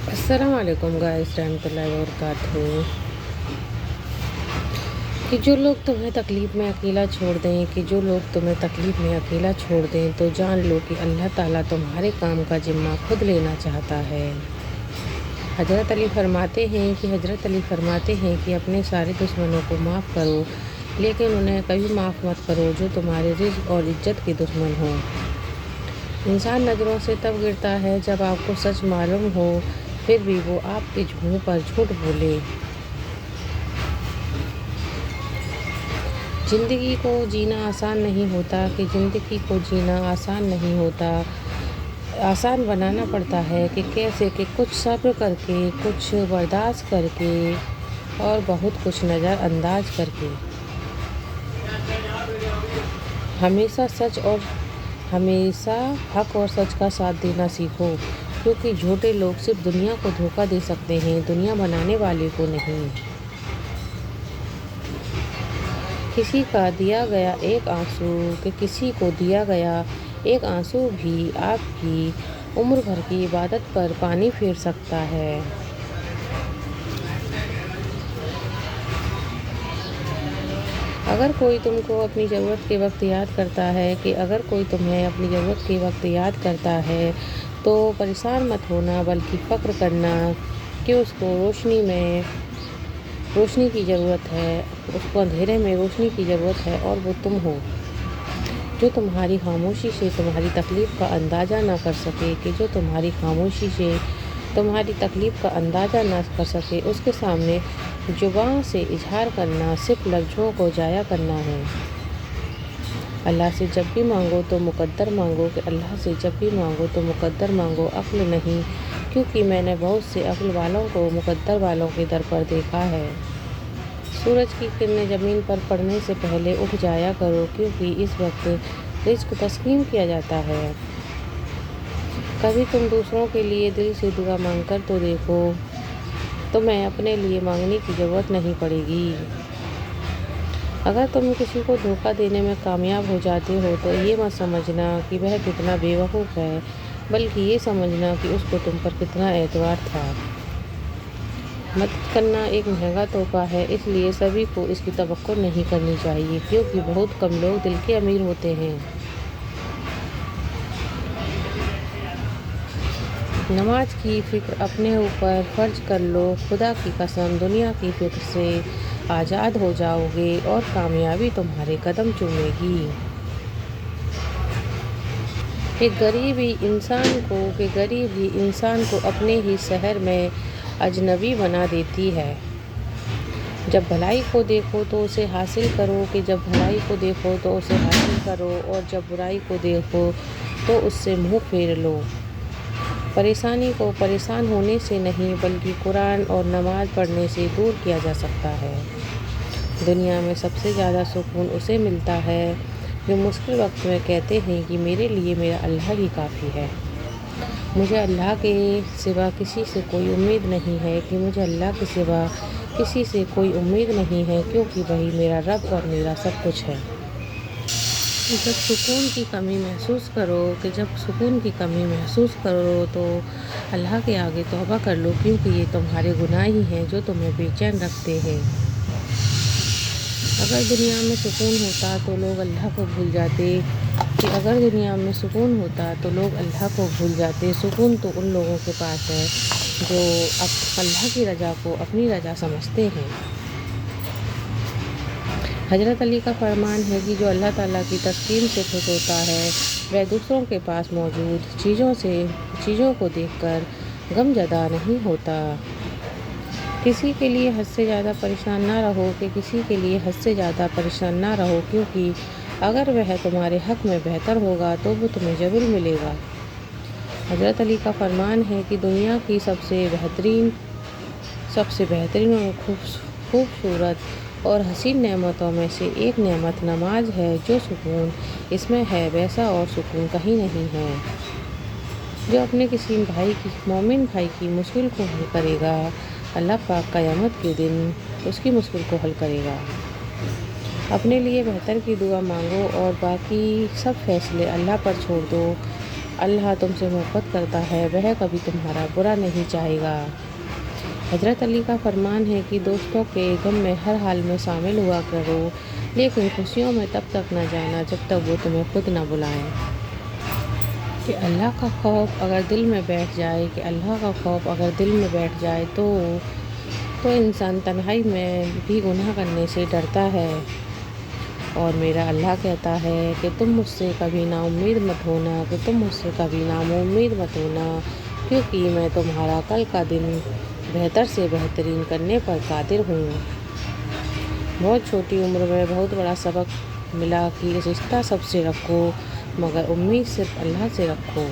अस्सलाम वालेकुम गाइस रहमतुल्लाहि व बरकातहू। कि जो लोग तुम्हें तकलीफ़ में अकेला छोड़ दें तो जान लो कि अल्लाह ताला तुम्हारे काम का ज़िम्मा खुद लेना चाहता है। हज़रत अली फरमाते हैं कि अपने सारे दुश्मनों को माफ़ करो, लेकिन उन्हें कभी माफ़ मत करो जो तुम्हारे रिज़्क़ और इज़्ज़त के दुश्मन हों। इंसान नज़रों से तब गिरता है जब आपको सच मालूम हो, फिर भी वो आपके मुँह पर झूठ बोले। ज़िंदगी को जीना आसान नहीं होता। आसान बनाना पड़ता है कि कैसे कि कुछ सब्र करके, कुछ बर्दाश्त करके और बहुत कुछ नज़रअंदाज करके। हमेशा हक और सच का साथ देना सीखो, क्योंकि झूठे लोग सिर्फ दुनिया को धोखा दे सकते हैं, दुनिया बनाने वाले को नहीं। किसी को दिया गया एक आंसू भी आपकी उम्र भर की इबादत पर पानी फेर सकता है। अगर कोई तुम्हें अपनी ज़रूरत के वक्त याद करता है तो परेशान मत होना, बल्कि फ़क्र करना कि उसको रोशनी की ज़रूरत है, उसको अंधेरे में रोशनी की ज़रूरत है, और वो तुम हो जो तुम्हारी खामोशी से तुम्हारी तकलीफ़ का अंदाज़ा ना कर सके। उसके सामने ज़ुबान से इजहार करना सिर्फ लफ्ज़ों को ज़ाया करना है। अल्लाह से जब भी मांगो तो मुक़द्दर मांगो, अक्ल नहीं, क्योंकि मैंने बहुत से अक्ल वालों को मुक़द्दर वालों के दर पर देखा है। सूरज की किरणें ज़मीन पर पड़ने से पहले उठ जाया करो, क्योंकि इस वक्त रिज़्क़ तस्लीम किया जाता है। कभी तुम दूसरों के लिए दिल से दुआ मांगकर तो देखो, तुम्हें अपने लिए मांगने की ज़रूरत नहीं पड़ेगी। अगर तुम किसी को धोखा देने में कामयाब हो जाते हो तो ये मत समझना कि वह कितना बेवकूफ़ है, बल्कि ये समझना कि उसको तुम पर कितना एतबार था। मदद करना एक महंगा तोहफ़ा है, इसलिए सभी को इसकी तवक्को नहीं करनी चाहिए, क्योंकि बहुत कम लोग दिल के अमीर होते हैं। नमाज की फ़िक्र अपने ऊपर फ़र्ज कर लो, खुदा की कसम दुनिया की फ़िक्र से आज़ाद हो जाओगे और कामयाबी तुम्हारे कदम चूमेगी। कि गरीब ही इंसान को अपने ही शहर में अजनबी बना देती है। जब भलाई को देखो तो उसे हासिल करो, और जब बुराई को देखो तो उससे मुँह फेर लो। परेशानी को परेशान होने से नहीं, बल्कि कुरान और नमाज़ पढ़ने से दूर किया जा सकता है। दुनिया में सबसे ज़्यादा सुकून उसे मिलता है जो मुश्किल वक्त में कहते हैं कि मेरे लिए मेरा अल्लाह ही काफ़ी है। मुझे अल्लाह के सिवा किसी से कोई उम्मीद नहीं है, क्योंकि वही मेरा रब और मेरा सब कुछ है। जब सुकून की कमी महसूस करो तो अल्लाह के आगे तौबा कर लो, क्योंकि ये तुम्हारे गुनाह ही हैं जो तुम्हें बेचैन रखते हैं। अगर दुनिया में सुकून होता तो लोग अल्लाह को भूल जाते। सुकून तो उन लोगों के पास है जो अल्लाह की रज़ा को अपनी रज़ा समझते हैं। हज़रत अली का फरमान है कि जो अल्लाह ताला की तस्कीन से खुश होता है, वह दूसरों के पास मौजूद चीज़ों को देखकर गमज़दा नहीं होता। किसी के लिए हद से ज़्यादा परेशान ना रहो, क्योंकि अगर वह तुम्हारे हक़ में बेहतर होगा तो वो तुम्हें ज़रूर मिलेगा। हज़रत अली का फरमान है कि दुनिया की सबसे बेहतरीन और खूबसूरत और हसीन नेमतों में से एक नेमत नमाज है। जो सुकून इसमें है वैसा और सुकून कहीं नहीं है। जो अपने किसी मोमिन भाई की मुश्किल को हल करेगा, अल्लाह पाक क़यामत के दिन उसकी मुश्किल को हल करेगा। अपने लिए बेहतर की दुआ मांगो और बाकी सब फैसले अल्लाह पर छोड़ दो। اللہ تم سے محبت کرتا ہے، وہ کبھی تمہارا برا نہیں چاہے گا۔ حضرت علی کا فرمان ہے کہ دوستوں کے غم میں ہر حال میں شامل ہوا کرو، لیکن خوشیوں میں تب تک نہ جانا جب تک وہ تمہیں خود نہ بلائیں۔ کہ اللہ کا خوف اگر دل میں بیٹھ جائے تو انسان تنہائی میں بھی گناہ کرنے سے ڈرتا ہے۔ اور میرا اللہ کہتا ہے کہ تم مجھ سے کبھی نا امید مت ہونا، کیونکہ میں تمہارا کل کا دن بہتر سے بہترین کرنے پر قادر ہوں۔ بہت چھوٹی عمر میں بہت بڑا سبق ملا کہ رشتہ سب سے رکھو، مگر امید صرف اللہ سے رکھو۔